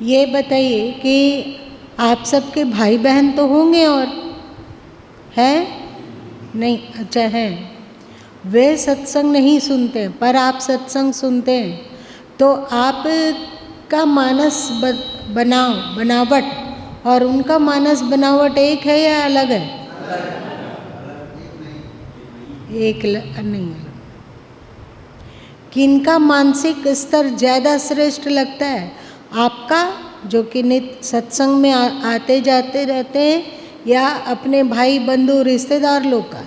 ये बताइए कि आप सबके भाई बहन तो होंगे और है नहीं? अच्छा है। वे सत्संग नहीं सुनते पर आप सत्संग सुनते हैं, तो आप का मानस बनावट और उनका मानस बनावट एक है या अलग है? एक नहीं अलग। किनका मानसिक स्तर ज़्यादा श्रेष्ठ लगता है? आपका, जो कि नित्य सत्संग में आते जाते रहते हैं, या अपने भाई बंधु रिश्तेदार लोग का?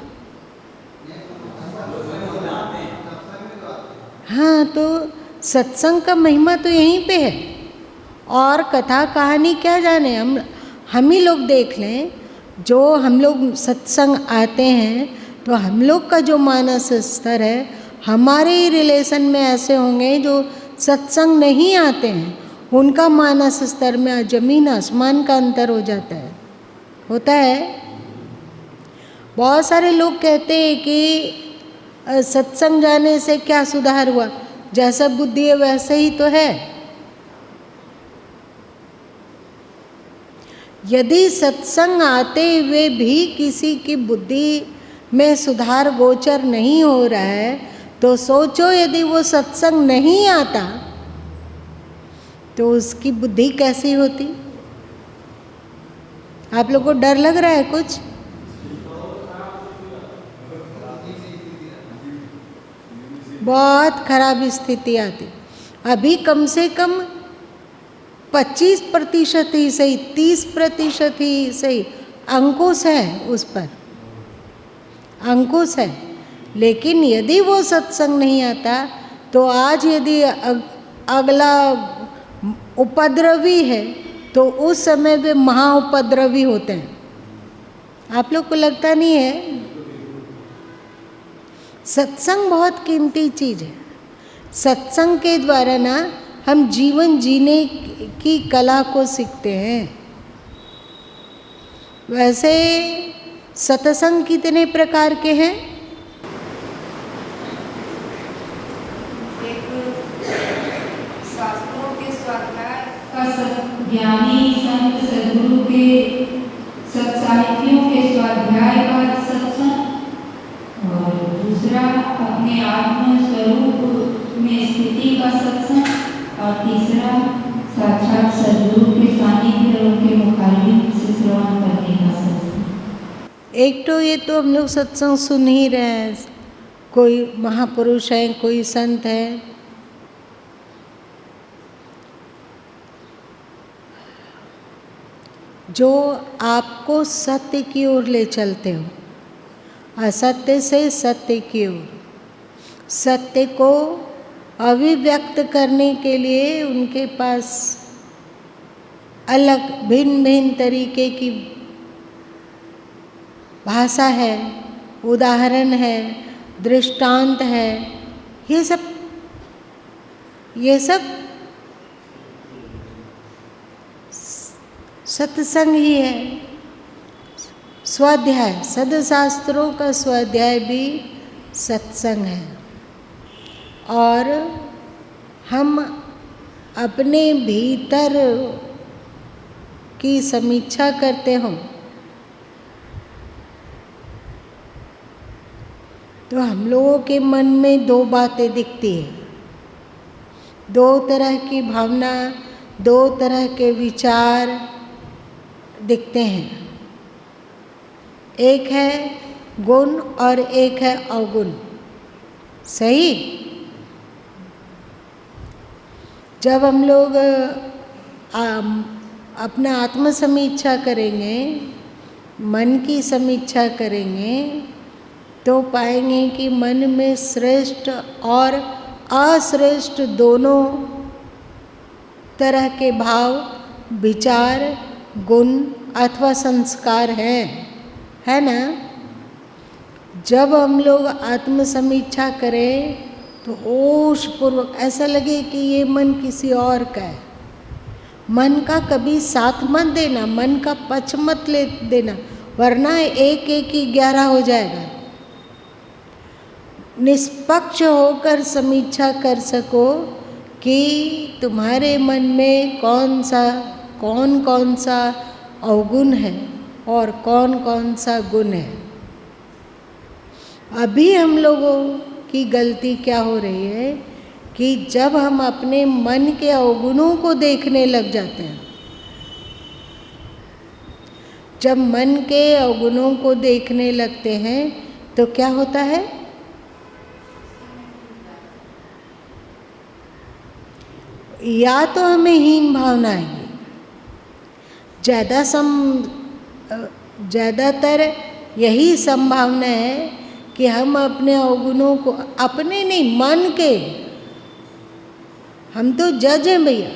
हाँ, तो सत्संग का महिमा तो यहीं पे है। और कथा कहानी क्या जाने, हम ही लोग देख लें, जो हम लोग सत्संग आते हैं तो हम लोग का जो मानस स्तर है, हमारे ही रिलेशन में ऐसे होंगे जो सत्संग नहीं आते हैं, उनका मानस स्तर में जमीन आसमान का अंतर हो जाता है, होता है। बहुत सारे लोग कहते हैं कि सत्संग जाने से क्या सुधार हुआ? जैसा बुद्धि है वैसे ही तो है। यदि सत्संग आते हुए भी किसी की बुद्धि में सुधार गोचर नहीं हो रहा है, तो सोचो यदि वो सत्संग नहीं आता तो उसकी बुद्धि कैसी होती? आप लोग को डर लग रहा है कुछ? बहुत खराब स्थिति आती। अभी कम से कम 25% ही सही, 30% ही सही अंकुश है, उस पर अंकुश है। लेकिन यदि वो सत्संग नहीं आता तो आज यदि अगला उपद्रवी है तो उस समय वे महाउपद्रवी होते हैं। आप लोग को लगता नहीं है? सत्संग बहुत कीमती चीज़ है। सत्संग के द्वारा ना हम जीवन जीने की कला को सीखते हैं। वैसे सत्संग कितने प्रकार के हैं? एक शास्त्रों के स्वाध्याय का ज्ञानी संत सद्गुरु के सत्साहित्यों के स्वाध्याय का सत्संग, और दूसरा अपने आत्म स्वरूप में स्थिति का सत्संग, और तीसरा साक्षात सद्गुरु के सानिध्य और उनके मुखारबिंद से श्रवण करने का सत्संग। एक तो ये तो हम लोग सत्संग सुन ही रहे हैं, कोई महापुरुष है, कोई संत है, जो आपको सत्य की ओर ले चलते हो, असत्य से सत्य की ओर। सत्य को अभिव्यक्त करने के लिए उनके पास अलग भिन्न भिन्न तरीके की भाषा है, उदाहरण है, दृष्टांत है। ये सब सत्संग ही है। स्वाध्याय, सद्शास्त्रों का स्वाध्याय भी सत्संग है। और हम अपने भीतर की समीक्षा करते हो तो हम लोगों के मन में दो बातें दिखती है, दो तरह की भावना, दो तरह के विचार दिखते हैं। एक है गुण और एक है अवगुण। सही? जब हम लोग अपना आत्म समीक्षा करेंगे, मन की समीक्षा करेंगे, तो पाएंगे कि मन में श्रेष्ठ और अश्रेष्ठ दोनों तरह के भाव, विचार, गुण अथवा संस्कार है ना? जब हम लोग आत्म समीक्षा करें तो होश पूर्वक ऐसा लगे कि ये मन किसी और का है। मन का कभी साथ मत देना, मन का पक्ष मत ले देना, वरना एक एक ही 11 हो जाएगा। निष्पक्ष होकर समीक्षा कर सको कि तुम्हारे मन में कौन कौन सा अवगुण है और कौन कौन सा गुण है। अभी हम लोगों की गलती क्या हो रही है कि जब हम अपने मन के अवगुणों को देखने लग जाते हैं, जब मन के अवगुणों को देखने लगते हैं तो क्या होता है, या तो हमें हीन भावना आएगी। ज़्यादातर यही संभावना है कि हम अपने अवगुणों को, अपने नहीं मन के, हम तो जज हैं भैया,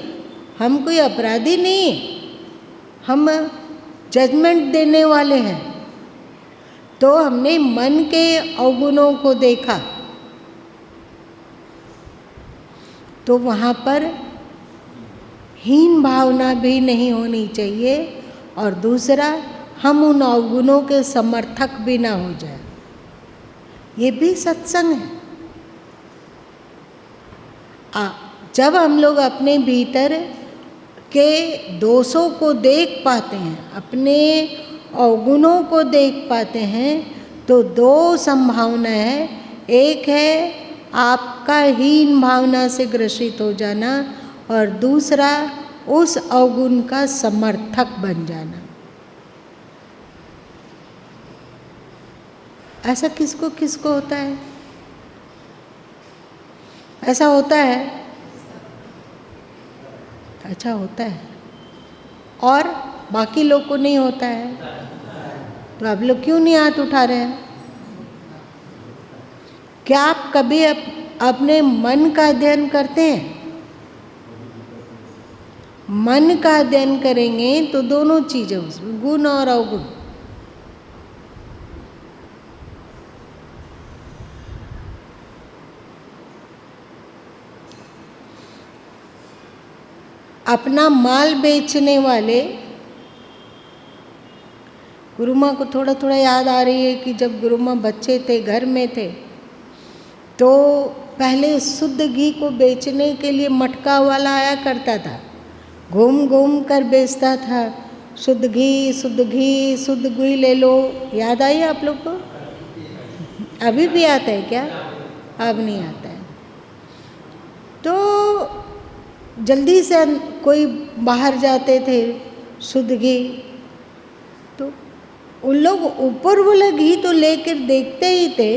हम कोई अपराधी नहीं है, हम जजमेंट देने वाले हैं। तो हमने मन के अवगुणों को देखा तो वहाँ पर हीन भावना भी नहीं होनी चाहिए, और दूसरा हम उन अवगुणों के समर्थक भी ना हो जाए। ये भी सत्संग है। जब हम लोग अपने भीतर के दोषों को देख पाते हैं, अपने अवगुणों को देख पाते हैं, तो दो संभावना है। एक है आपका हीन भावना से ग्रसित हो जाना, और दूसरा उस अवगुण का समर्थक बन जाना। ऐसा किसको किसको होता है? ऐसा होता है? अच्छा होता है। और बाकी लोग को नहीं होता है, तो आप लोग क्यों नहीं हाथ उठा रहे हैं? क्या आप कभी अपने मन का अध्ययन करते हैं? मन का अध्ययन करेंगे तो दोनों चीज़ें उसमें, गुण और अवगुण। अपना माल बेचने वाले, गुरु माँ को थोड़ा थोड़ा याद आ रही है कि जब गुरु माँ बच्चे थे, घर में थे, तो पहले शुद्ध घी को बेचने के लिए मटका वाला आया करता था, घूम घूम कर बेचता था, शुद्ध घी शुद्ध घी ले लो। याद आई आप लोग को? अभी भी आता है क्या? अब नहीं आता है। तो जल्दी से कोई बाहर जाते थे शुद्ध घी, तो उन लोग ऊपर वाला घी तो लेकर देखते ही थे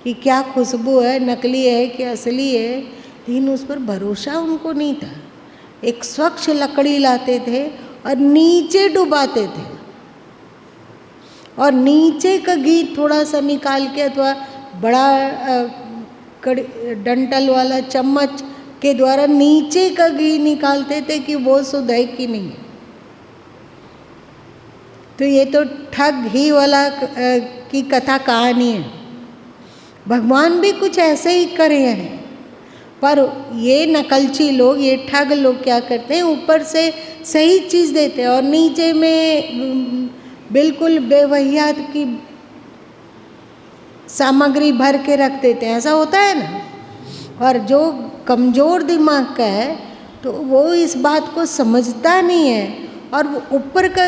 कि क्या खुशबू है, नकली है कि असली है, लेकिन उस पर भरोसा उनको नहीं था। एक स्वच्छ लकड़ी लाते थे और नीचे डुबाते थे, और नीचे का घी थोड़ा सा निकाल के अथवा बड़ा डंटल वाला चम्मच के द्वारा नीचे का घी निकालते थे कि वो शुद्ध है कि नहीं है। तो ये तो ठग घी वाला की कथा कहानी है। भगवान भी कुछ ऐसे ही करे हैं, पर ये नकलची लोग, ये ठग लोग क्या करते हैं, ऊपर से सही चीज़ देते हैं और नीचे में बिल्कुल बेवहियात की सामग्री भर के रख देते हैं। ऐसा होता है ना। और जो कमज़ोर दिमाग का है तो वो इस बात को समझता नहीं है, और वो ऊपर का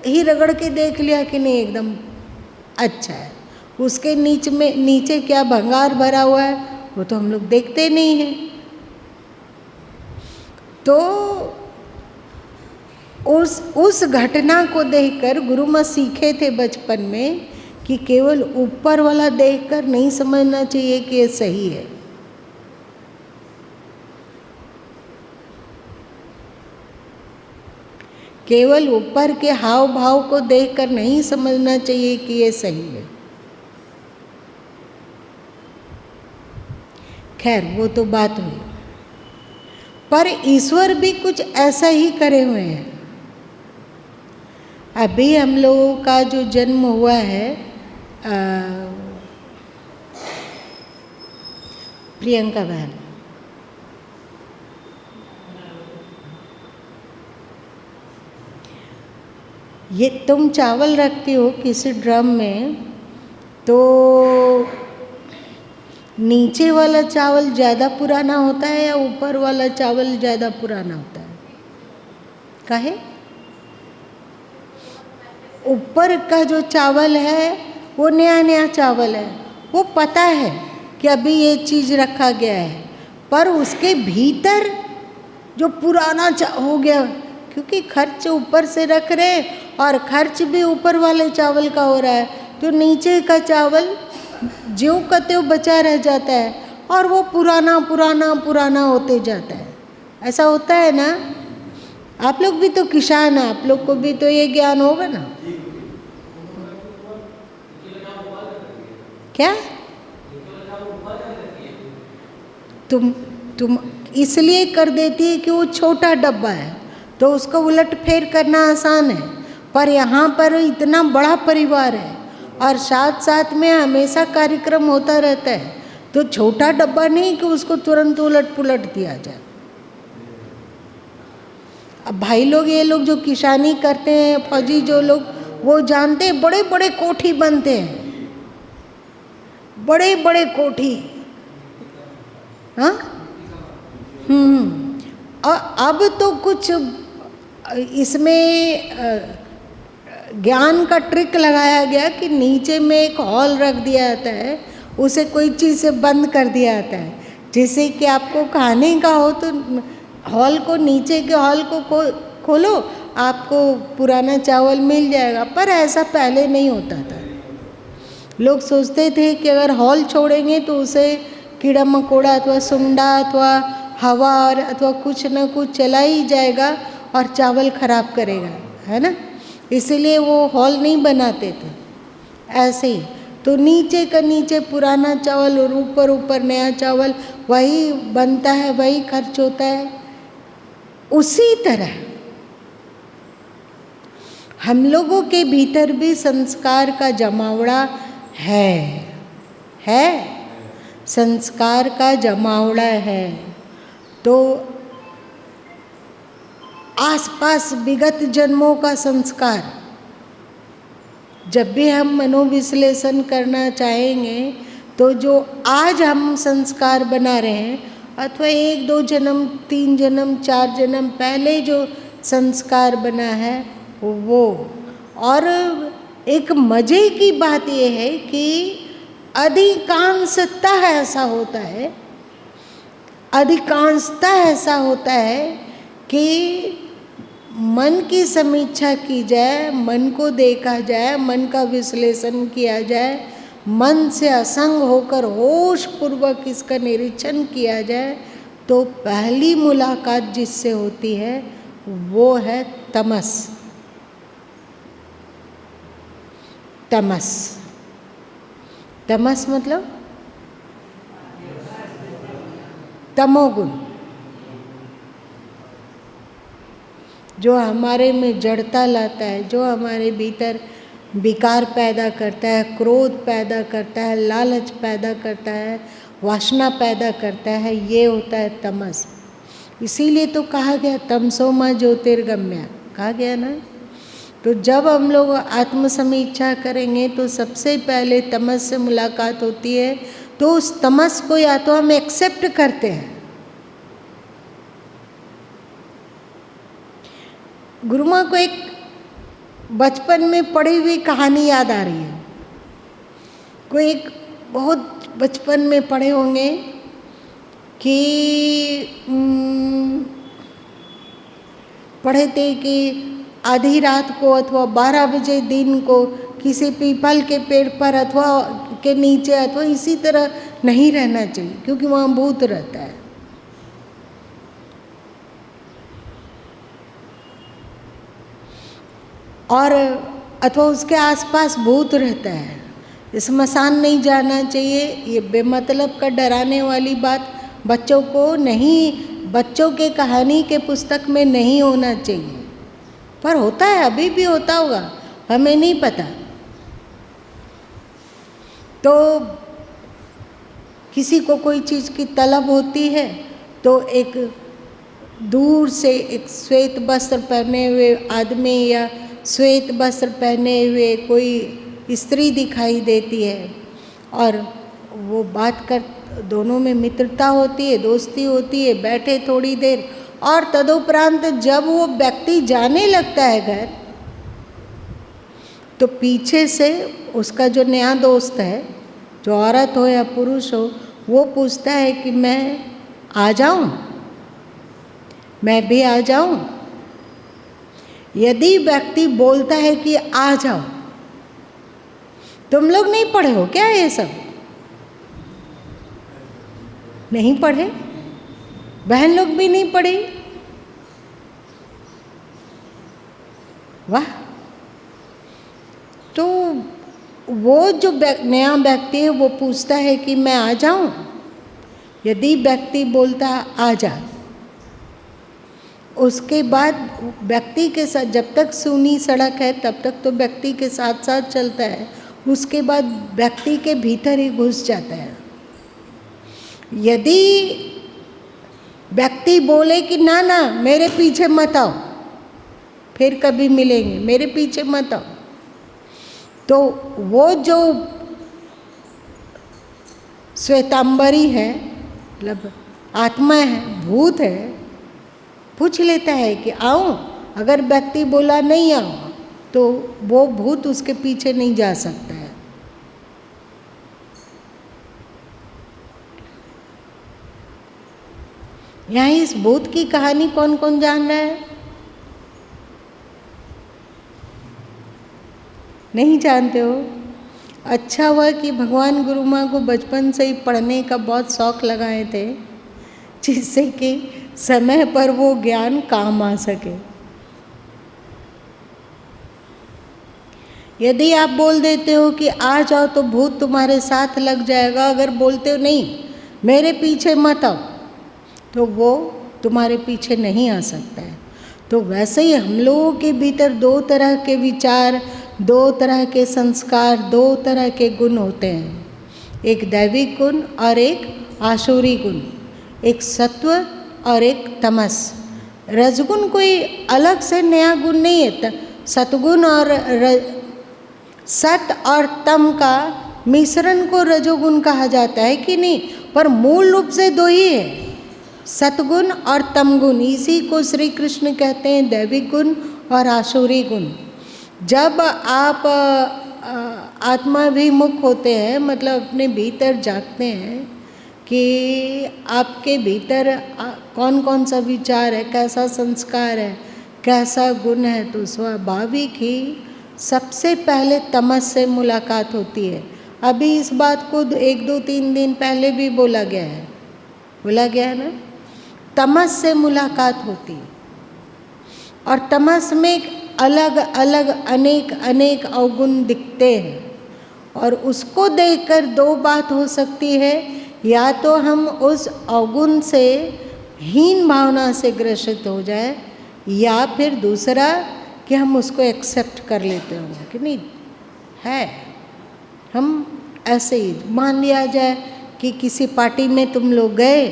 ही रगड़ के देख लिया कि नहीं एकदम अच्छा है, उसके नीचे क्या भंगार भरा हुआ है वो तो हम लोग देखते नहीं हैं। तो उस घटना को देखकर गुरु माँ सीखे थे बचपन में कि केवल ऊपर वाला देखकर नहीं समझना चाहिए कि ये सही है। केवल ऊपर के हाव भाव को देखकर नहीं समझना चाहिए कि ये सही है। खैर वो तो बात हुई, पर ईश्वर भी कुछ ऐसा ही करे हुए हैं। अभी हम लोगों का जो जन्म हुआ है, प्रियंका बहन, ये तुम चावल रखती हो किसी ड्रम में, तो नीचे वाला चावल ज़्यादा पुराना होता है या ऊपर वाला चावल ज़्यादा पुराना होता है? काहे? ऊपर का जो चावल है वो नया नया चावल है, वो पता है कि अभी ये चीज़ रखा गया है, पर उसके भीतर जो पुराना हो गया, क्योंकि खर्च ऊपर से रख रहे और खर्च भी ऊपर वाले चावल का हो रहा है, तो नीचे का चावल ज्यों का त्यों बचा रह जाता है और वो पुराना पुराना पुराना होते जाता है। ऐसा होता है ना? आप लोग भी तो किसान हैं, आप लोग को भी तो ये ज्ञान होगा ना? क्या तुम इसलिए कर देती है कि वो छोटा डब्बा है तो उसको उलट फेर करना आसान है, पर यहाँ पर इतना बड़ा परिवार है और साथ साथ में हमेशा कार्यक्रम होता रहता है, तो छोटा डब्बा नहीं कि उसको तुरंत उलट पुलट दिया जाए। अब भाई लोग, ये लोग जो किसानी करते हैं, फौजी जो लोग, वो जानते हैं बड़े बड़े कोठी बनते हैं, बड़े बड़े कोठी। हाँ, अब तो कुछ इसमें ज्ञान का ट्रिक लगाया गया कि नीचे में एक हॉल रख दिया जाता है, उसे कोई चीज़ से बंद कर दिया जाता है, जैसे कि आपको खाने का हो तो हॉल को, नीचे के हॉल को खोलो, आपको पुराना चावल मिल जाएगा। पर ऐसा पहले नहीं होता था। लोग सोचते थे कि अगर हॉल छोड़ेंगे तो उसे कीड़ा मकोड़ा अथवा सुंडा अथवा हवा और अथवा कुछ न कुछ चला ही जाएगा और चावल खराब करेगा, है ना? इसीलिए वो हॉल नहीं बनाते थे। ऐसे ही तो नीचे का नीचे पुराना चावल और ऊपर ऊपर नया चावल, वही बनता है, वही खर्च होता है। उसी तरह हम लोगों के भीतर भी संस्कार का जमावड़ा है संस्कार का जमावड़ा है। तो आसपास विगत जन्मों का संस्कार, जब भी हम मनोविश्लेषण करना चाहेंगे तो जो आज हम संस्कार बना रहे हैं, अथवा 1 2 जन्म 3 जन्म 4 जन्म पहले जो संस्कार बना है वो। और एक मज़े की बात ये है कि अधिकांशतः ऐसा होता है, अधिकांशतः ऐसा होता है कि मन की समीक्षा की जाए, मन को देखा जाए, मन का विश्लेषण किया जाए, मन से असंग होकर होश पूर्वक इसका निरीक्षण किया जाए, तो पहली मुलाकात जिससे होती है वो है तमस। तमस, तमस मतलब तमोगुण, जो हमारे में जड़ता लाता है, जो हमारे भीतर विकार पैदा करता है, क्रोध पैदा करता है, लालच पैदा करता है, वासना पैदा करता है, ये होता है तमस। इसीलिए तो कहा गया तमसो मा ज्योतिर्गम्य, कहा गया ना। तो जब हम लोग आत्मसमीक्षा करेंगे तो सबसे पहले तमस से मुलाकात होती है, तो उस तमस को या तो हम एक्सेप्ट करते हैं। गुरु माँ को एक बचपन में पढ़ी हुई कहानी याद आ रही है। कोई एक बहुत बचपन में पढ़े होंगे कि पढ़े थे कि आधी रात को अथवा 12 बजे दिन को किसी पीपल के पेड़ पर अथवा के नीचे अथवा इसी तरह नहीं रहना चाहिए, क्योंकि वहाँ भूत रहता है। और अथवा उसके आसपास भूत रहता है। स्मशान नहीं जाना चाहिए। ये बेमतलब का डराने वाली बात बच्चों को नहीं, बच्चों के कहानी के पुस्तक में नहीं होना चाहिए, पर होता है, अभी भी होता होगा, हमें नहीं पता। तो किसी को कोई चीज़ की तलब होती है तो एक दूर से एक श्वेत वस्त्र पहने हुए आदमी या श्वेत वस्त्र पहने हुए कोई स्त्री दिखाई देती है और वो बात कर दोनों में मित्रता होती है, दोस्ती होती है, बैठे थोड़ी देर, और तदुपरांत जब वो व्यक्ति जाने लगता है घर, तो पीछे से उसका जो नया दोस्त है, जो औरत हो या पुरुष हो, वो पूछता है कि मैं आ जाऊं, मैं भी आ जाऊं। यदि व्यक्ति बोलता है कि आ जाओ, तुम लोग नहीं पढ़े हो क्या ये सब? नहीं पढ़े? बहन लोग भी नहीं पढ़ी? वाह! तो वो जो नया व्यक्ति है वो पूछता है कि मैं आ जाऊं। यदि व्यक्ति बोलता आ जा, उसके बाद व्यक्ति के साथ, जब तक सूनी सड़क है तब तक तो व्यक्ति के साथ साथ चलता है, उसके बाद व्यक्ति के भीतर ही घुस जाता है। यदि व्यक्ति बोले कि ना ना मेरे पीछे मत आओ, फिर कभी मिलेंगे, मेरे पीछे मत आओ, तो वो जो श्वेतांबरी है, मतलब आत्मा है, भूत है, पूछ लेता है कि आऊं। अगर व्यक्ति बोला नहीं आओ, तो वो भूत उसके पीछे नहीं जा सकता है। यहाँ इस भूत की कहानी कौन कौन जान रहा है? नहीं जानते हो? अच्छा हुआ कि भगवान गुरु माँ को बचपन से ही पढ़ने का बहुत शौक लगाए थे, जिससे कि समय पर वो ज्ञान काम आ सके। यदि आप बोल देते हो कि आ जाओ तो भूत तुम्हारे साथ लग जाएगा, अगर बोलते हो नहीं मेरे पीछे मत आओ, तो वो तुम्हारे पीछे नहीं आ सकता है। तो वैसे ही हम लोगों के भीतर दो तरह के विचार, दो तरह के संस्कार, दो तरह के गुण होते हैं, एक दैविक गुण और एक आसुरी गुण, एक सत्व और एक तमस। रजगुण कोई अलग से नया गुण नहीं है। सतगुण और सत और तम का मिश्रण को रजोगुण कहा जाता है कि नहीं, पर मूल रूप से दो ही है, सतगुण और तमगुण। इसी को श्री कृष्ण कहते हैं दैविक गुण और आसुरी गुण। जब आप आत्माभिमुख होते हैं, मतलब अपने भीतर जागते हैं कि आपके भीतर कौन कौन सा विचार है, कैसा संस्कार है, कैसा गुण है, तो स्वाभाविक ही सबसे पहले तमस से मुलाकात होती है। अभी इस बात को 1-2-3 दिन पहले भी बोला गया है ना, तमस से मुलाकात होती है। और तमस में अलग अलग अनेक अवगुण दिखते हैं, और उसको देखकर दो बात हो सकती है, या तो हम उस अवगुण से हीन भावना से ग्रसित हो जाए, या फिर दूसरा कि हम उसको एक्सेप्ट कर लेते होंगे कि नहीं है। हम ऐसे ही मान लिया जाए कि किसी पार्टी में तुम लोग गए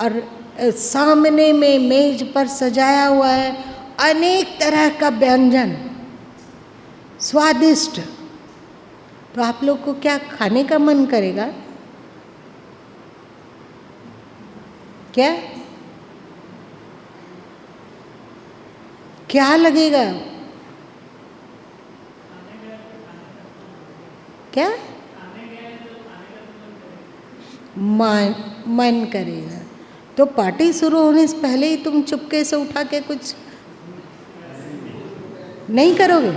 और सामने में मेज पर सजाया हुआ है अनेक तरह का व्यंजन, स्वादिष्ट, तो आप लोग को क्या खाने का मन करेगा? क्या लगेगा? क्या मन करेगा? तो पार्टी शुरू होने से पहले ही तुम चुपके से उठा के कुछ नहीं करोगे?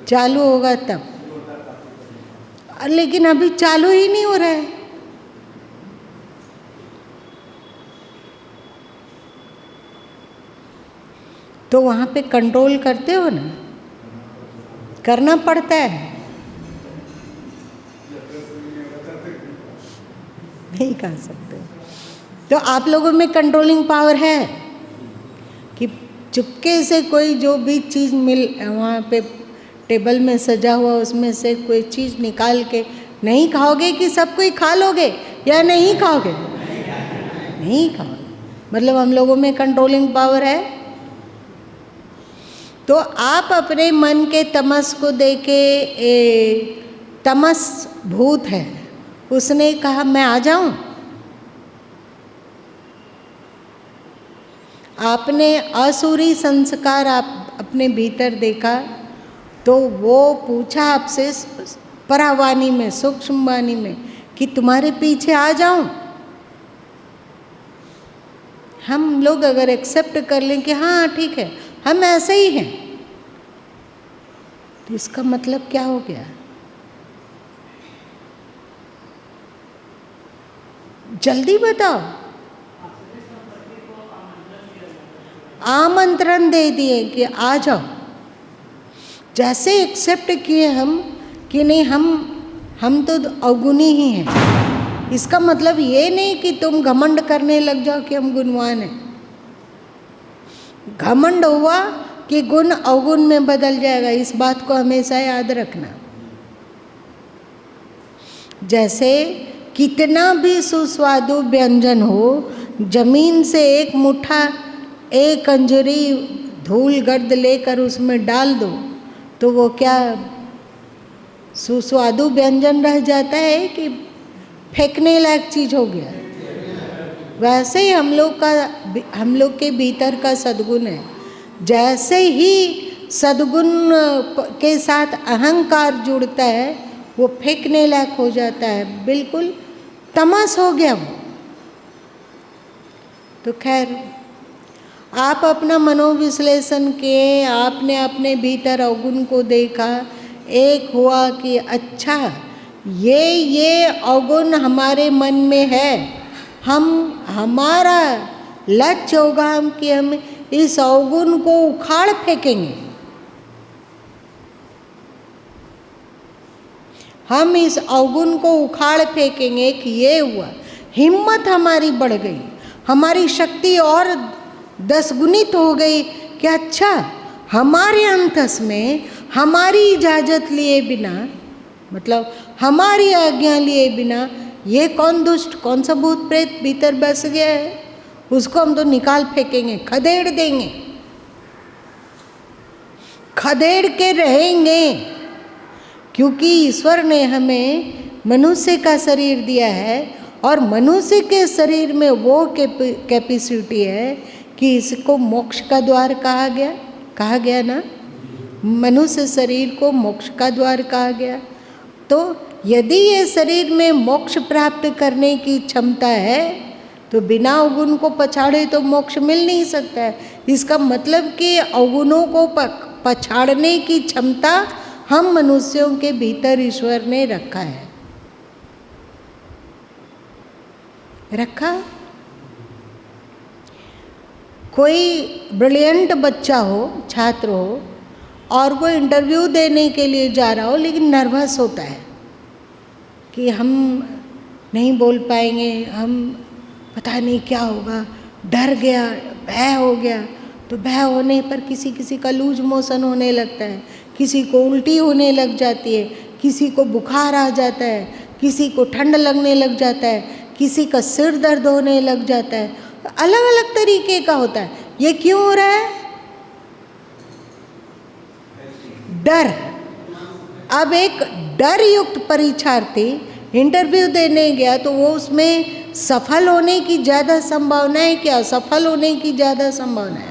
चालू होगा तब, लेकिन अभी चालू ही नहीं हो रहा है। तो वहाँ पे कंट्रोल करते हो ना, करना पड़ता है, नहीं कर सकते। तो आप लोगों में कंट्रोलिंग पावर है कि चुपके से कोई जो भी चीज़ वहाँ पे टेबल में सजा हुआ उसमें से कोई चीज़ निकाल के नहीं खाओगे कि सब कोई खा लोगे, या नहीं खाओगे? नहीं खाओगे। मतलब हम लोगों में कंट्रोलिंग पावर है। तो आप अपने मन के तमस को देके तमस भूत है, उसने कहा मैं आ जाऊं। आपने असुरी संस्कार आप अपने भीतर देखा तो वो पूछा आपसे परावाणी में, सूक्ष्म वाणी में कि तुम्हारे पीछे आ जाऊं। हम लोग अगर एक्सेप्ट कर लें कि हाँ ठीक है हम ऐसे ही हैं, तो इसका मतलब क्या हो गया? जल्दी बताओ। आमंत्रण दे दिए कि आ जाओ। जैसे एक्सेप्ट किए हम कि नहीं हम तो अवगुणी ही हैं। इसका मतलब ये नहीं कि तुम घमंड करने लग जाओ कि हम गुणवान हैं। घमंड हुआ कि गुण अवगुण में बदल जाएगा, इस बात को हमेशा याद रखना। जैसे कितना भी सुस्वादु व्यंजन हो, जमीन से एक मुट्ठा, एक अंजरी धूल गर्द लेकर उसमें डाल दो तो वो क्या सुस्वादु व्यंजन रह जाता है कि फेंकने लायक चीज हो गया? वैसे ही हम लोग के भीतर का सद्गुण है। जैसे ही सद्गुण के साथ अहंकार जुड़ता है वो फेंकने लायक हो जाता है, बिल्कुल तमस हो गया वो। तो खैर आप अपना मनोविश्लेषण किए, आपने अपने भीतर अवगुण को देखा, एक हुआ कि अच्छा ये अवगुण हमारे मन में है, हमारा लक्ष्य होगा कि हम इस अवगुण को उखाड़ फेंकेंगे। हम इस अवगुण को उखाड़ फेंकेंगे कि ये हुआ, हिम्मत हमारी बढ़ गई, हमारी शक्ति और 10 गुणित हो गई कि अच्छा हमारे अंतस में हमारी इजाज़त लिए बिना, मतलब हमारी आज्ञा लिए बिना ये कौन दुष्ट, कौन सा भूत प्रेत भीतर बस गया है, उसको हम तो निकाल फेंकेंगे, खदेड़ देंगे, खदेड़ के रहेंगे। क्योंकि ईश्वर ने हमें मनुष्य का शरीर दिया है और मनुष्य के शरीर में वो कैपेसिटी है कि इसको मोक्ष का द्वार कहा गया ना, मनुष्य शरीर को मोक्ष का द्वार कहा गया। तो यदि ये शरीर में मोक्ष प्राप्त करने की क्षमता है तो बिना अवगुण को पछाड़े तो मोक्ष मिल नहीं सकता है। इसका मतलब कि अवगुणों को पछाड़ने की क्षमता हम मनुष्यों के भीतर ईश्वर ने रखा है, रखा। कोई ब्रिलियंट बच्चा हो, छात्र हो, और वो इंटरव्यू देने के लिए जा रहा हो लेकिन नर्वस होता है कि हम नहीं बोल पाएंगे, हम पता नहीं क्या होगा, डर गया, भय हो गया। तो भय होने पर किसी का लूज मोशन होने लगता है, किसी को उल्टी होने लग जाती है, किसी को बुखार आ जाता है, किसी को ठंड लगने लग जाता है, किसी का सिर दर्द होने लग जाता है, अलग अलग तरीके का होता है। ये क्यों हो रहा है? डर। अब एक डर युक्त परीक्षार्थी इंटरव्यू देने गया तो वो उसमें सफल होने की ज़्यादा संभावना है कि असफल होने की ज़्यादा संभावना है?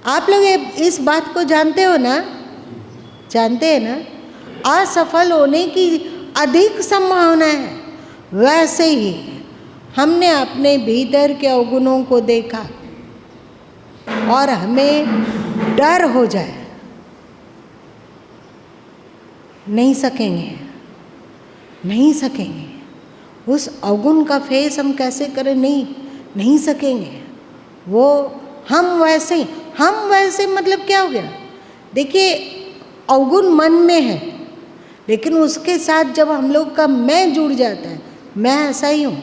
आप लोग इस बात को जानते हो ना, जानते हैं ना? असफल होने की अधिक संभावना है। वैसे ही हमने अपने भीतर के अवगुणों को देखा और हमें डर हो जाए, नहीं सकेंगे, नहीं सकेंगे। उस अवगुण का फेस हम कैसे करें? नहीं सकेंगे। वो हम वैसे मतलब क्या हो गया? देखिए अवगुण मन में है, लेकिन उसके साथ जब हम लोग का मैं जुड़ जाता है, मैं ऐसा ही हूँ,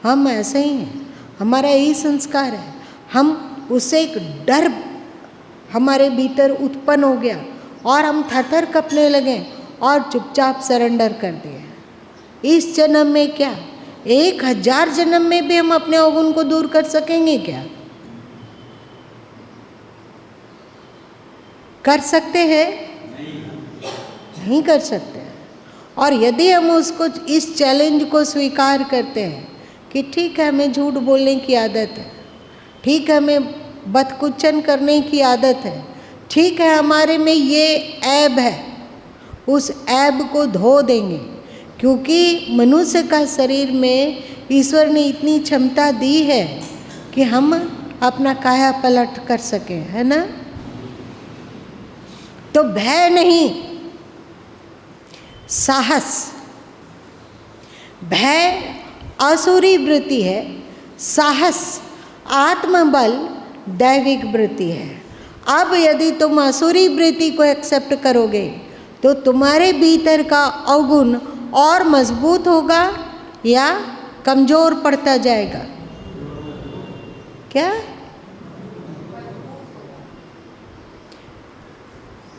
हम ऐसे ही हैं, हमारा यही संस्कार है, हम उससे एक डर हमारे भीतर उत्पन्न हो गया और हम थर-थर कांपने लगे और चुपचाप सरेंडर कर दिए। इस जन्म में क्या, 1000 जन्म में भी हम अपने अवगुण को दूर कर सकेंगे क्या? कर सकते हैं? नहीं कर सकते हैं। और यदि हम उसको इस चैलेंज को स्वीकार करते हैं कि ठीक है हमें झूठ बोलने की आदत है, ठीक है हमें बदकुचन करने की आदत है, ठीक है हमारे में ये ऐब है, उस ऐब को धो देंगे। क्योंकि मनुष्य का शरीर में ईश्वर ने इतनी क्षमता दी है कि हम अपना काया पलट कर सकें, है ना। तो भय नहीं, साहस। भय आसुरी वृत्ति है, साहस आत्मबल दैविक वृत्ति है। अब यदि तुम आसुरी वृत्ति को एक्सेप्ट करोगे तो तुम्हारे भीतर का अवगुण और मजबूत होगा या कमजोर पड़ता जाएगा? क्या?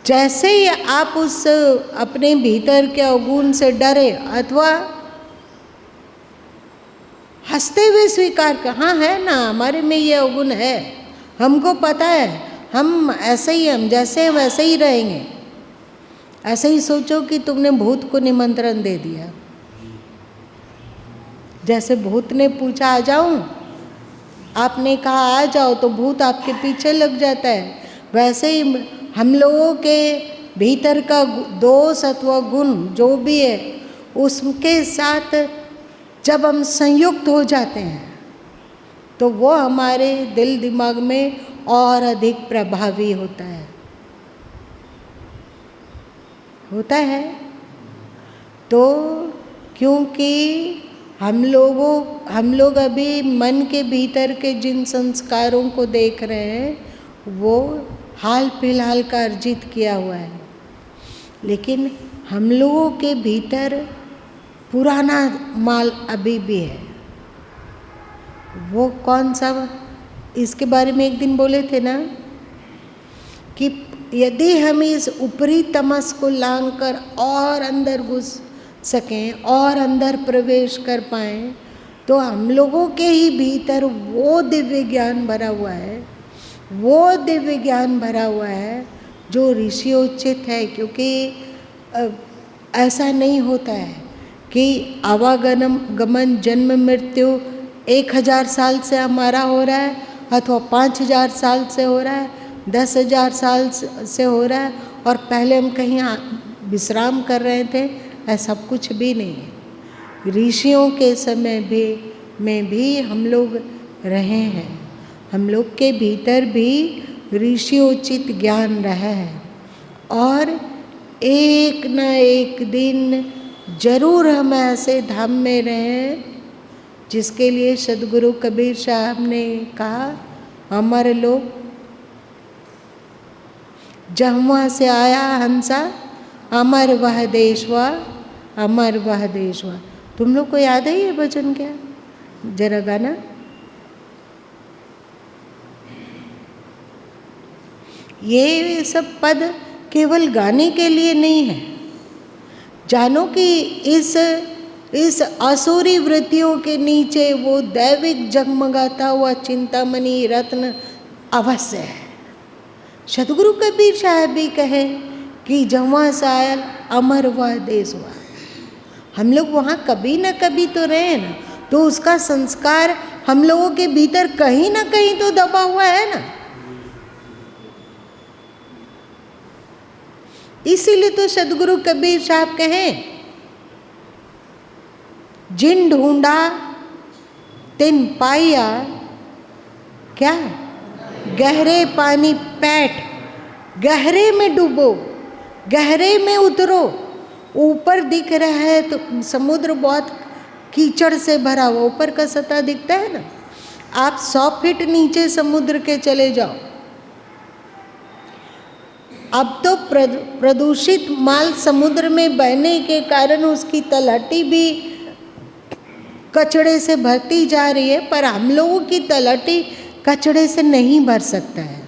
जैसे ही आप उस अपने भीतर के अवगुण से डरे अथवा हंसते हुए स्वीकार कर, हाँ है ना हमारे में ये अवगुण है, हमको पता है, हम ऐसे ही, हम जैसे हैं वैसे ही रहेंगे। ऐसे ही सोचो कि तुमने भूत को निमंत्रण दे दिया। जैसे भूत ने पूछा आ जाऊं, आपने कहा आ जाओ, तो भूत आपके पीछे लग जाता है। वैसे ही हम लोगों के भीतर का दोष अथवा गुण जो भी है, उसके साथ जब हम संयुक्त हो जाते हैं तो वो हमारे दिल दिमाग में और अधिक प्रभावी होता है। तो क्योंकि हम लोग अभी मन के भीतर के जिन संस्कारों को देख रहे हैं वो हाल फिलहाल का अर्जित किया हुआ है, लेकिन हम लोगों के भीतर पुराना माल अभी भी है। वो कौन सा? इसके बारे में एक दिन बोले थे ना कि यदि हम इस ऊपरी तमस को लांघकर और अंदर घुस सकें और अंदर प्रवेश कर पाएं तो हम लोगों के ही भीतर वो दिव्य ज्ञान भरा हुआ है, वो दिव्य ज्ञान भरा हुआ है जो ऋषियोचित है। क्योंकि ऐसा नहीं होता है कि आवागमन जन्म मृत्यु 1000 साल से हमारा हो रहा है अथवा 5000 साल से हो रहा है, 10,000 साल से हो रहा है और पहले हम कहीं विश्राम कर रहे थे। ऐसा कुछ भी नहीं है। ऋषियों के समय में भी हम लोग रहे हैं, हम लोग के भीतर भी ऋषियोचित ज्ञान रहा है और एक न एक दिन जरूर हम ऐसे धाम में रहें जिसके लिए सदगुरु कबीर साहब ने कहा, अमर लोग जहाँ से आया हंसा, अमर वह देश हुआ, अमर वह देश हुआ। तुम लोग को याद है ये भजन? क्या जरा गाना। ये सब पद केवल गाने के लिए नहीं है। जानो कि इस आसुरी वृत्तियों के नीचे वो दैविक जगमगाता हुआ चिंतामणि रत्न अवश्य है। सदगुरु कबीर साहब भी कहे कि जहाँ से आयल अमर वह देश हुआ। हम लोग वहाँ कभी न कभी तो रहे ना, तो उसका संस्कार हम लोगों के भीतर कहीं ना कहीं तो दबा हुआ है ना। इसीलिए तो सदगुरु कबीर साहब कहें, जिन ढूंढा तिन पाया, क्या गहरे पानी पैठ, गहरे में डूबो, गहरे में उतरो। ऊपर दिख रहा है तो समुद्र बहुत कीचड़ से भरा हुआ, ऊपर का सतह दिखता है ना। आप 100 फीट नीचे समुद्र के चले जाओ, अब तो प्रदूषित माल समुद्र में बहने के कारण उसकी तलहटी भी कचड़े से भरती जा रही है, पर हम लोगों की तलहटी कचड़े से नहीं भर सकता है।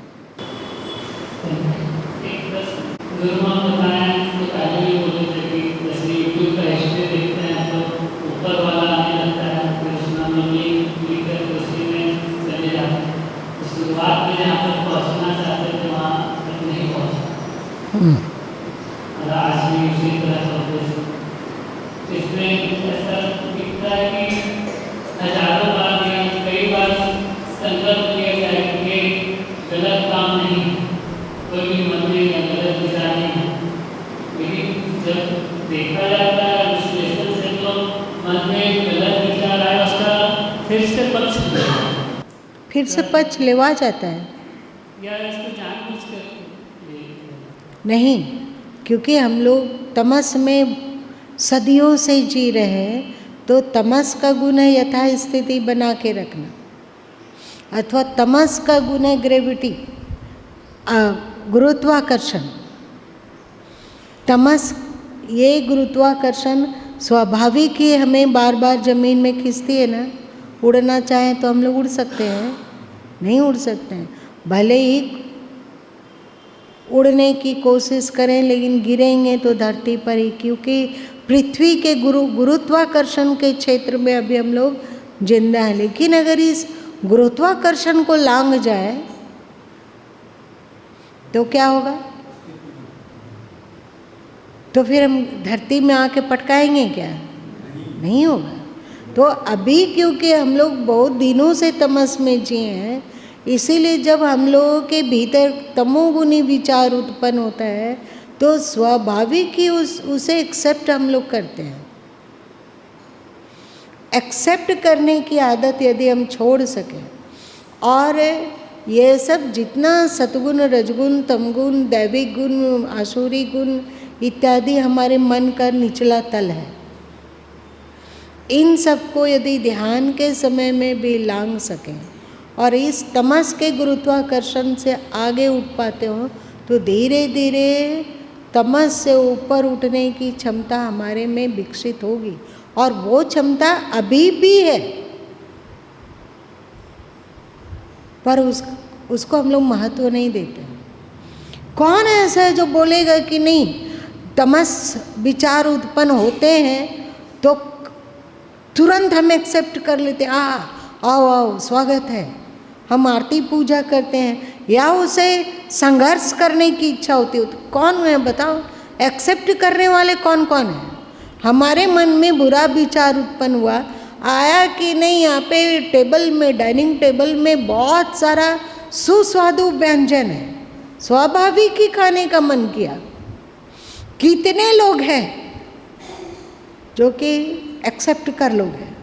फिर से पक्ष फिर से पक्ष लेवा जाता है? या इसको जानबूझकर नहीं, क्योंकि हम लोग तमस में सदियों से जी रहे हैं, तो तमस का गुण है यथा स्थिति बना के रखना, अथवा तमस का गुण है ग्रेविटी, गुरुत्वाकर्षण। तमस, ये गुरुत्वाकर्षण स्वाभाविक ही हमें बार बार ज़मीन में खींचती है ना। उड़ना चाहें तो हम लोग उड़ सकते हैं? नहीं उड़ सकते हैं। भले ही उड़ने की कोशिश करें, लेकिन गिरेंगे तो धरती पर ही, क्योंकि पृथ्वी के गुरुत्वाकर्षण के क्षेत्र में अभी हम लोग जिंदा हैं। लेकिन अगर इस गुरुत्वाकर्षण को लांघ जाए तो क्या होगा? तो फिर हम धरती में आके पटकाएंगे क्या? नहीं होगा। तो अभी क्योंकि हम लोग बहुत दिनों से तमस में जिए हैं, इसीलिए जब हम लोगों के भीतर तमोगुणी विचार उत्पन्न होता है तो स्वाभाविक ही उसे एक्सेप्ट हम लोग करते हैं। एक्सेप्ट करने की आदत यदि हम छोड़ सकें, और ये सब जितना सतगुण, रजगुण, तमगुण, दैविक गुण, आसुरी गुण इत्यादि हमारे मन का निचला तल है, इन सबको यदि ध्यान के समय में भी लांघ सकें और इस तमस के गुरुत्वाकर्षण से आगे उठ पाते हो, तो धीरे धीरे तमस से ऊपर उठने की क्षमता हमारे में विकसित होगी। और वो क्षमता अभी भी है, पर उसको हम लोग महत्व नहीं देते। कौन ऐसा है जो बोलेगा कि नहीं, तमस विचार उत्पन्न होते हैं तो तुरंत हम एक्सेप्ट कर लेते हैं, आओ आओ स्वागत है, हम आरती पूजा करते हैं, या उसे संघर्ष करने की इच्छा होती है? तो कौन है बताओ? एक्सेप्ट करने वाले कौन कौन है? हमारे मन में बुरा विचार उत्पन्न हुआ, आया कि नहीं, यहाँ पे टेबल में, डाइनिंग टेबल में बहुत सारा सुस्वादु व्यंजन है, स्वाभाविक ही खाने का मन किया। कितने लोग हैं जो कि एक्सेप्ट कर लोगे?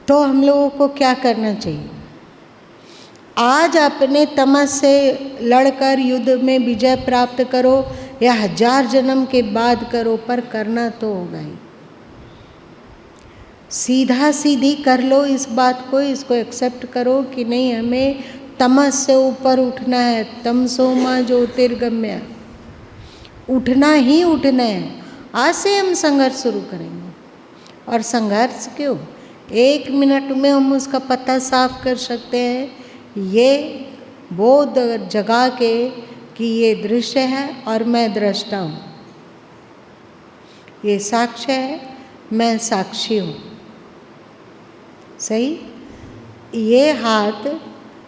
तो हम लोगों को क्या करना चाहिए? आज अपने तमस से लड़कर युद्ध में विजय प्राप्त करो या 1000 जन्म के बाद करो, पर करना तो होगा ही। सीधा सीधी कर लो इस बात को, इसको एक्सेप्ट करो कि नहीं, हमें तमस से ऊपर उठना है। तमसो मा ज्योतिर्गम्य, उठना ही उठना है। आज से हम संघर्ष शुरू करेंगे। और संघर्ष क्यों? 1 मिनट में हम उसका पता साफ कर सकते हैं, ये बोध जगा के कि ये दृश्य है और मैं दृष्टा हूँ, ये साक्ष्य है, मैं साक्षी हूँ। सही? ये हाथ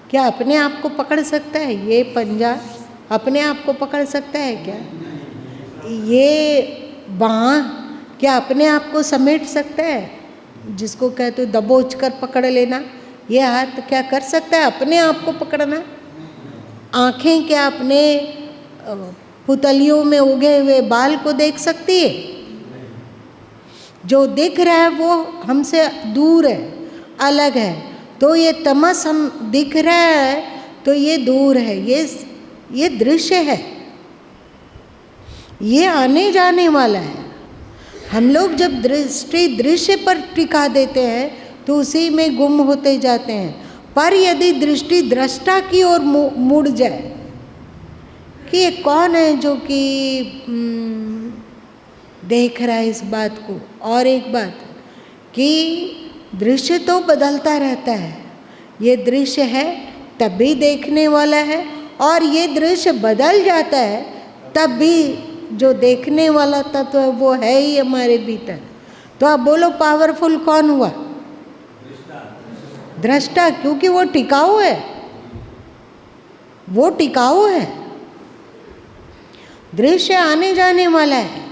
क्या अपने आप को पकड़ सकता है? ये पंजा अपने आप को पकड़ सकता है क्या? ये बाँह क्या अपने आप को समेट सकता है? जिसको कहते हो दबोच कर पकड़ लेना, ये हाथ क्या कर सकता है अपने आप को पकड़ना? आँखें क्या अपने पुतलियों में उगे हुए बाल को देख सकती है? जो दिख रहा है वो हमसे दूर है, अलग है। तो ये तमस हम दिख रहा है तो ये दूर है, ये दृश्य है, ये आने जाने वाला है। हम लोग जब दृष्टि दृश्य पर टिका देते हैं तो उसी में गुम होते जाते हैं। पर यदि दृष्टि दृष्टा की ओर मुड़ जाए कि ये कौन है जो कि देख रहा है इस बात को, और एक बात कि दृश्य तो बदलता रहता है, ये दृश्य है तब भी देखने वाला है, और ये दृश्य बदल जाता है तब भी जो देखने वाला तत्व है वो है ही हमारे भीतर। तो आप बोलो पावरफुल कौन हुआ? दृष्टा, क्योंकि वो टिकाऊ है, वो टिकाऊ है। दृश्य आने जाने वाला है।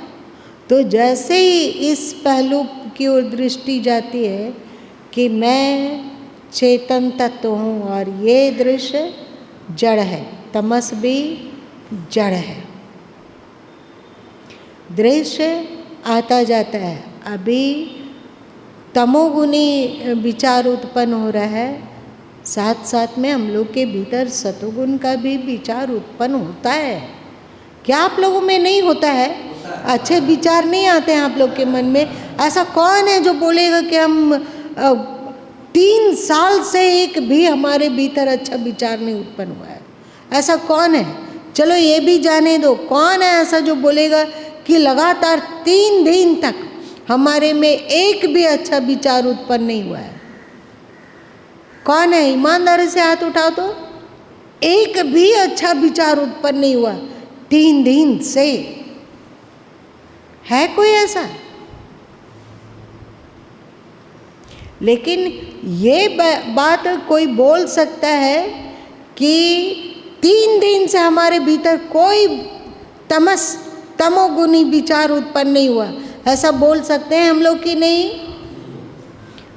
तो जैसे ही इस पहलू की ओर दृष्टि जाती है कि मैं चेतन तत्व हूँ और ये दृश्य जड़ है, तमस भी जड़ है, दृश्य आता जाता है। अभी तमोगुणी विचार उत्पन्न हो रहा है, साथ साथ में हम लोग के भीतर सतोगुण का भी विचार उत्पन्न होता है। क्या आप लोगों में नहीं होता है? अच्छे विचार नहीं आते हैं आप लोग के मन में? ऐसा कौन है जो बोलेगा कि हम 3 साल से एक भी हमारे भीतर अच्छा विचार नहीं उत्पन्न हुआ है? ऐसा कौन है? चलो ये भी जाने दो, कौन है ऐसा जो बोलेगा कि लगातार 3 दिन तक हमारे में एक भी अच्छा विचार उत्पन्न नहीं हुआ है? कौन है? ईमानदारी से हाथ उठाओ तो। एक भी अच्छा विचार उत्पन्न नहीं हुआ 3 दिन से। है कोई ऐसा? लेकिन ये बात कोई बोल सकता है कि 3 दिन से हमारे भीतर कोई तमोगुणी विचार उत्पन्न नहीं हुआ, ऐसा बोल सकते हैं हम लोग कि नहीं?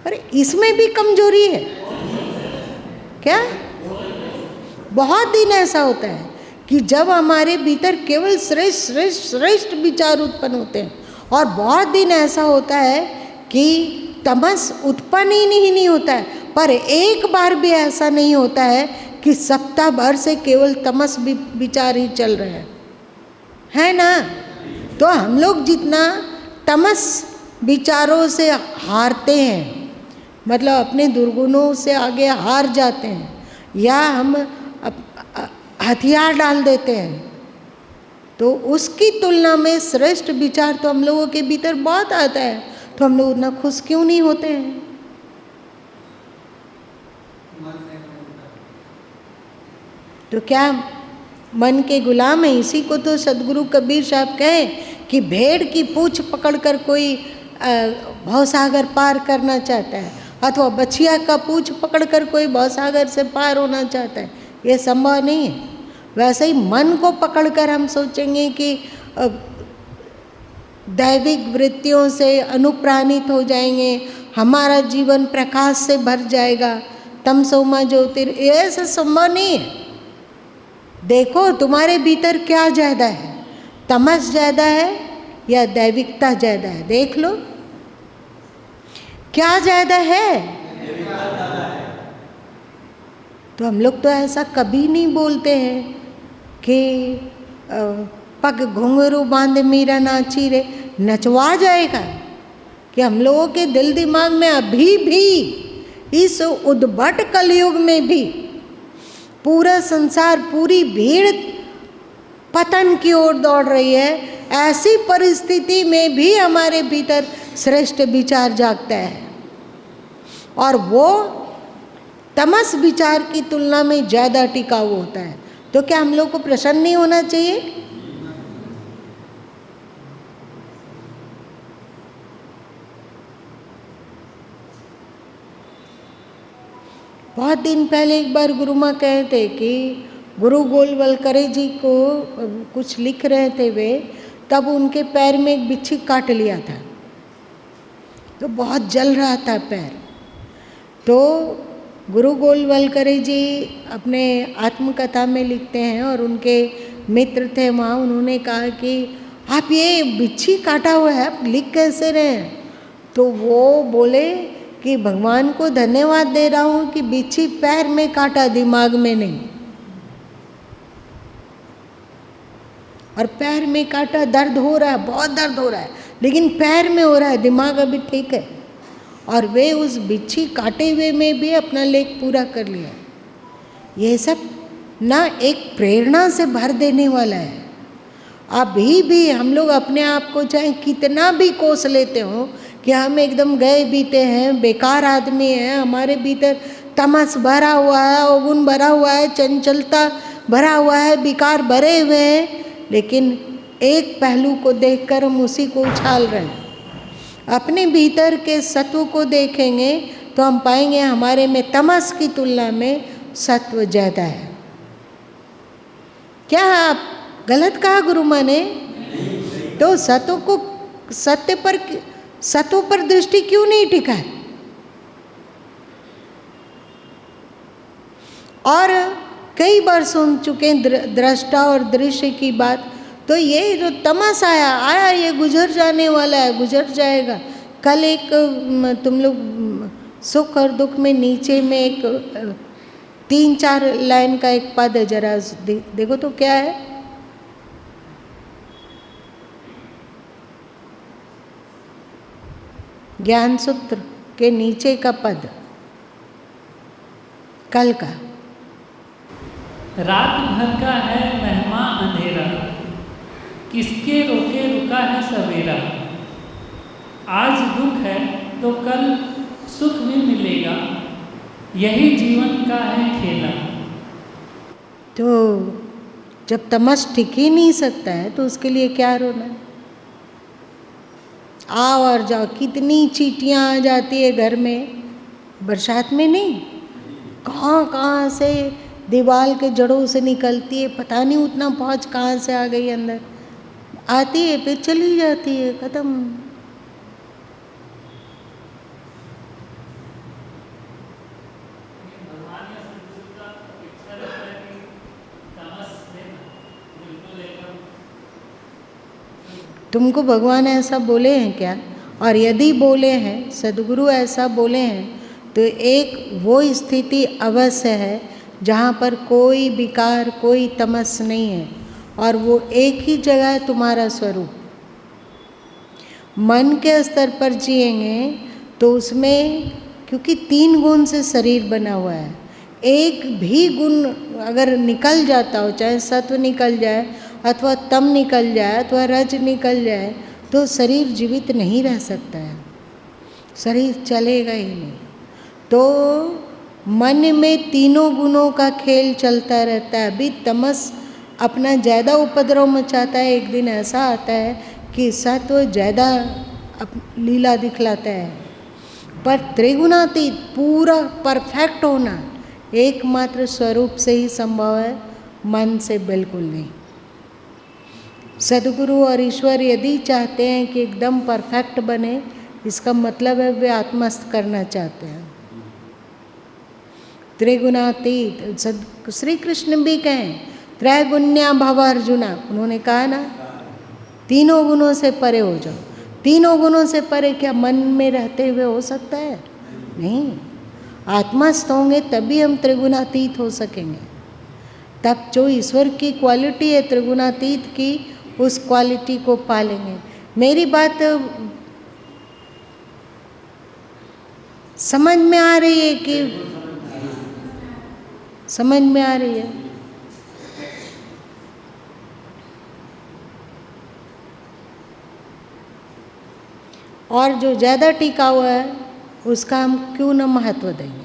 अरे इसमें भी कमजोरी है क्या? बहुत दिन ऐसा होता है कि जब हमारे भीतर केवल श्रेष्ठ विचार उत्पन्न होते हैं, और बहुत दिन ऐसा होता है कि तमस उत्पन्न ही नहीं होता है। पर एक बार भी ऐसा नहीं होता है कि सप्ताह भर से केवल तमस विचार ही चल रहे हैं, है ना? तो हम लोग जितना तमस विचारों से हारते हैं, मतलब अपने दुर्गुणों से आगे हार जाते हैं, या हम हथियार डाल देते हैं, तो उसकी तुलना में श्रेष्ठ विचार तो हम लोगों के भीतर बहुत आता है। तो हम लोग उतना खुश क्यों नहीं होते हैं? तो क्या मन के गुलाम है? इसी को तो सदगुरु कबीर साहब कहे कि भेड़ की पूंछ पकड़कर कोई भवसागर पार करना चाहता है, अथवा बछिया का पूंछ पकड़कर कोई भवसागर से पार होना चाहता है। ये संभव नहीं है। वैसे ही मन को पकड़कर हम सोचेंगे कि दैविक वृत्तियों से अनुप्राणित हो जाएंगे, हमारा जीवन प्रकाश से भर जाएगा, तमसोमा ज्योतिर, ऐसा संभव नहीं है। देखो तुम्हारे भीतर क्या ज़्यादा है, तमस ज़्यादा है या दैविकता ज़्यादा है? देख लो क्या ज़्यादा है। तो हम लोग तो ऐसा कभी नहीं बोलते हैं कि पग घुंघरू बांध मीरा नाची रे, नचवा जाएगा। कि हम लोगों के दिल दिमाग में अभी भी इस उद्भट कलयुग में भी पूरा संसार, पूरी भीड़ पतन की ओर दौड़ रही है, ऐसी परिस्थिति में भी हमारे भीतर श्रेष्ठ विचार जागता है, और वो तमस विचार की तुलना में ज़्यादा टिकाऊ होता है। तो क्या हम लोग को प्रसन्न नहीं होना चाहिए? बहुत दिन पहले एक बार गुरु माँ कहे थे कि गुरु गोलवलकरे जी को कुछ लिख रहे थे वे, तब उनके पैर में एक बिच्छी काट लिया था, तो बहुत जल रहा था पैर। तो गुरु गोलवलकरे जी अपने आत्मकथा में लिखते हैं, और उनके मित्र थे वहाँ, उन्होंने कहा कि आप ये बिच्छी काटा हुआ है, आप लिख कैसे रहे हैं? तो वो बोले कि भगवान को धन्यवाद दे रहा हूँ कि बिच्छी पैर में काटा, दिमाग में नहीं। और पैर में काटा, दर्द हो रहा है, बहुत दर्द हो रहा है, लेकिन पैर में हो रहा है, दिमाग अभी ठीक है। और वे उस बिच्छी काटे हुए में भी अपना लेख पूरा कर लिया। ये सब ना एक प्रेरणा से भर देने वाला है। अभी भी हम लोग अपने आप को चाहे कितना भी कोस लेते हो कि हम एकदम गए बीते हैं, बेकार आदमी हैं, हमारे भीतर तमस भरा हुआ है, अवगुण भरा हुआ है, चंचलता भरा हुआ है, विकार भरे हुए हैं, लेकिन एक पहलू को देखकर हम उसी को उछाल रहे हैं। अपने भीतर के सत्व को देखेंगे तो हम पाएंगे हमारे में तमस की तुलना में सत्व ज़्यादा है। क्या आप गलत कहा गुरु माँ ने? तो सत्य पर दृष्टि क्यों नहीं टिका है? और कई बार सुन चुके दृष्टा और दृश्य की बात। तो ये जो तमस आया ये गुजर जाने वाला है, गुजर जाएगा। कल एक तुम लोग सुख और दुख में नीचे में एक 3-4 लाइन का एक पद है, जरा देखो तो क्या है? ज्ञान सूत्र के नीचे का पद कल का। रात भर का है महिमा अंधेरा, किसके रोके रुका है सवेरा। आज दुख है तो कल सुख भी मिलेगा, यही जीवन का है खेला। तो जब तमस टिक ही नहीं सकता है तो उसके लिए क्या रोना है? आओ और जाओ, कितनी चींटियाँ आ जाती है घर में, बरसात में नहीं, कहाँ से दीवार के जड़ों से निकलती है, पता नहीं उतना पहुँच कहाँ से आ गई अंदर, आती है फिर चली जाती है, खत्म। तुमको भगवान ऐसा बोले हैं क्या? और यदि बोले हैं, सदगुरु ऐसा बोले हैं, तो एक वो स्थिति अवश्य है जहाँ पर कोई विकार, कोई तमस नहीं है, और वो एक ही जगह है तुम्हारा स्वरूप। मन के स्तर पर जिएंगे तो उसमें, क्योंकि 3 गुण से शरीर बना हुआ है, एक भी गुण अगर निकल जाता हो, चाहे सत्व निकल जाए अथवा तम निकल जाए अथवा रज निकल जाए, तो शरीर जीवित नहीं रह सकता है, शरीर चलेगा ही नहीं। तो मन में 3 गुणों का खेल चलता रहता है। अभी तमस अपना ज़्यादा उपद्रव मचाता है, एक दिन ऐसा आता है कि सत्व ज़्यादा लीला दिखलाता है। पर त्रिगुणातीत पूरा परफेक्ट होना एकमात्र स्वरूप से ही संभव है, मन से बिल्कुल नहीं। सदगुरु और ईश्वर यदि चाहते हैं कि एकदम परफेक्ट बने, इसका मतलब है वे आत्मस्थ करना चाहते हैं। त्रिगुणातीत श्री कृष्ण भी कहें, त्रैगुण्या भव अर्जुना, उन्होंने कहा ना 3 गुणों से परे हो जाओ। 3 गुणों से परे क्या मन में रहते हुए हो सकता है? नहीं, आत्मस्थ होंगे तभी हम त्रिगुणातीत हो सकेंगे। तब जो ईश्वर की क्वालिटी है त्रिगुणातीत की, उस क्वालिटी को पालेंगे। मेरी बात समझ में आ रही है कि समझ में आ रही है? और जो ज़्यादा टिका हुआ है उसका हम क्यों न महत्व देंगे?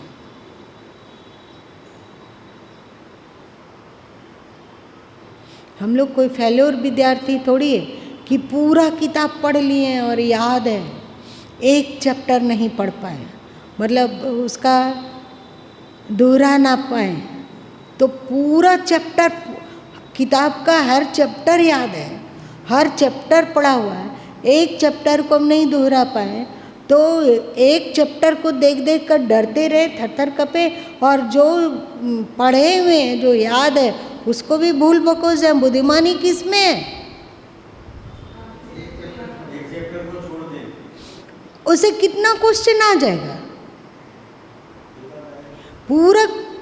हम लोग कोई फेल्योर विद्यार्थी थोड़ी है कि पूरा किताब पढ़ लिए हैं और याद है, एक चैप्टर नहीं पढ़ पाए, मतलब उसका दोहरा ना पाए। तो पूरा चैप्टर, किताब का हर चैप्टर याद है, हर चैप्टर पढ़ा हुआ है, एक चैप्टर को हम नहीं दोहरा पाए तो एक चैप्टर को देख देख कर डरते रहे, थर-थर कपे, और जो पढ़े हुए हैं, जो याद है, उसको भी भूल बकोस है। बुद्धिमानी किस में है? उसे कितना क्वेश्चन आ जाएगा?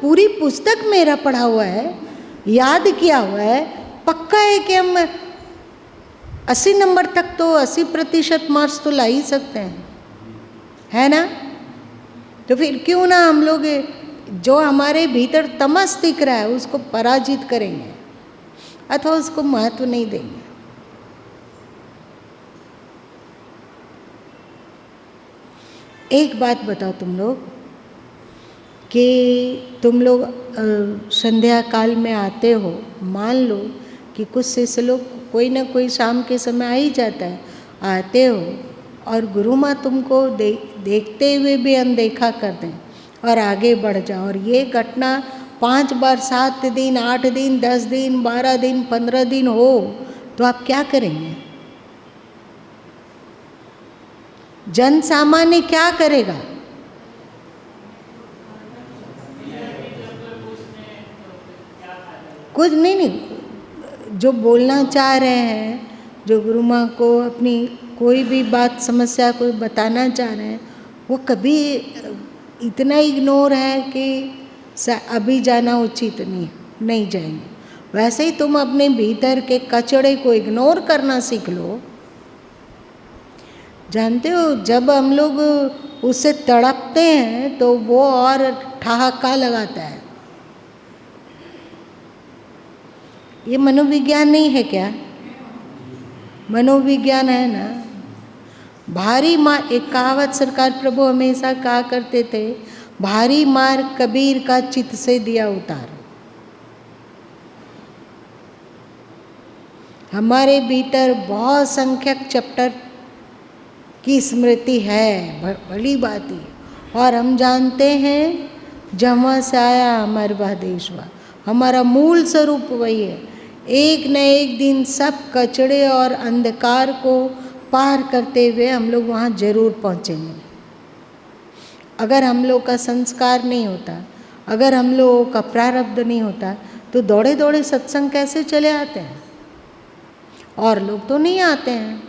पूरी पुस्तक मेरा पढ़ा हुआ है, याद किया हुआ है, पक्का है कि हम 80 नंबर तक तो 80% मार्क्स तो ला ही सकते हैं, है ना? तो फिर क्यों ना हम लोग जो हमारे भीतर तमस दिख रहा है उसको पराजित करेंगे अथवा उसको महत्व नहीं देंगे। एक बात बताओ तुम लोग कि तुम लोग संध्या काल में आते हो, मान लो कि कुछ शिष्य लोग कोई ना कोई शाम के समय आ ही जाता है, आते हो और गुरु माँ तुमको देखते हुए भी अनदेखा कर दें और आगे बढ़ जाओ, और ये घटना 5 बार 7 दिन, 8 दिन, 10 दिन, 12 दिन, 15 दिन हो तो आप क्या करेंगे? जन सामान्य क्या करेगा? कुछ नहीं, जो बोलना चाह रहे हैं, जो गुरु माँ को अपनी कोई भी बात समस्या को बताना चाह रहे हैं, वो कभी इतना इग्नोर है कि अभी जाना उचित नहीं जाएंगे। वैसे ही तुम अपने भीतर के कचड़े को इग्नोर करना सीख लो। जानते हो, जब हम लोग उससे तड़पते हैं तो वो और ठहाका लगाता है। ये मनोविज्ञान नहीं है क्या? मनोविज्ञान है ना। भारी मार, एक कहावत सरकार प्रभु हमेशा कहा करते थे, भारी मार कबीर का चित्त से दिया उतार। हमारे भीतर बहुत संख्यक चैप्टर की स्मृति है, बड़ी बात है। और हम जानते हैं जहाँ से आया हमारे देशवा, हमारा मूल स्वरूप वही है। एक न एक दिन सब कचड़े और अंधकार को पार करते हुए हम लोग वहाँ जरूर पहुँचेंगे। अगर हम लोग का संस्कार नहीं होता, अगर हम लोगों का प्रारब्ध नहीं होता, तो दौड़े दौड़े सत्संग कैसे चले आते हैं? और लोग तो नहीं आते हैं।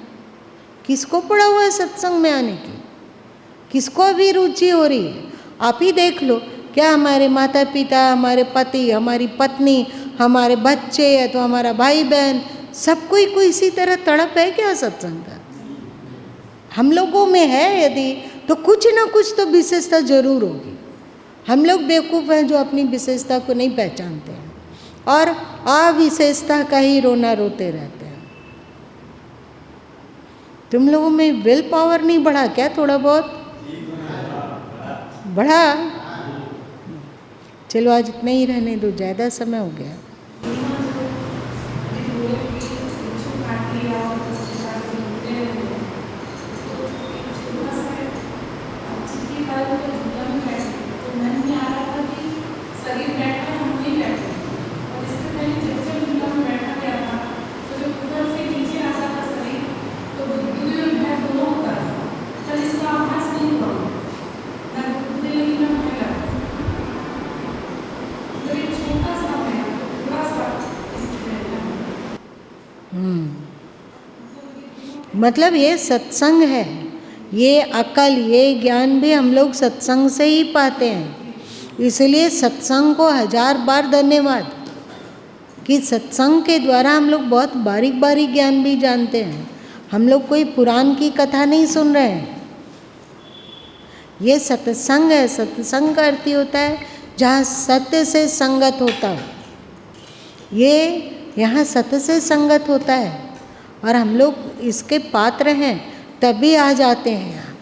किसको पड़ा हुआ है सत्संग में आने की? किसको अभी रुचि हो रही है? आप ही देख लो, क्या हमारे माता पिता, हमारे पति, हमारी पत्नी, हमारे बच्चे या तो हमारा भाई बहन, सब कोई इसी तरह तड़प है क्या सत्संग का? हम लोगों में है यदि, तो कुछ ना कुछ तो विशेषता जरूर होगी। हम लोग बेवकूफ़ हैं जो अपनी विशेषता को नहीं पहचानते हैं और अविशेषता का ही रोना रोते रहते हैं। तुम लोगों में विल पावर नहीं बढ़ा क्या? थोड़ा बहुत बढ़ा? चलो आज इतना ही रहने दो, ज़्यादा समय हो गया। मतलब ये सत्संग है, ये अकल, ये ज्ञान भी हम लोग सत्संग से ही पाते हैं। इसलिए सत्संग को 1000 बार धन्यवाद कि सत्संग के द्वारा हम लोग बहुत बारीक बारीक ज्ञान भी जानते हैं। हम लोग कोई पुराण की कथा नहीं सुन रहे हैं। ये सत्संग है। सत्संग का अर्थ होता है जहाँ सत्य से संगत होता हो। ये यहाँ सत्य से संगत होता है और हम लोग इसके पात्र हैं, तभी आ जाते हैं यहाँ।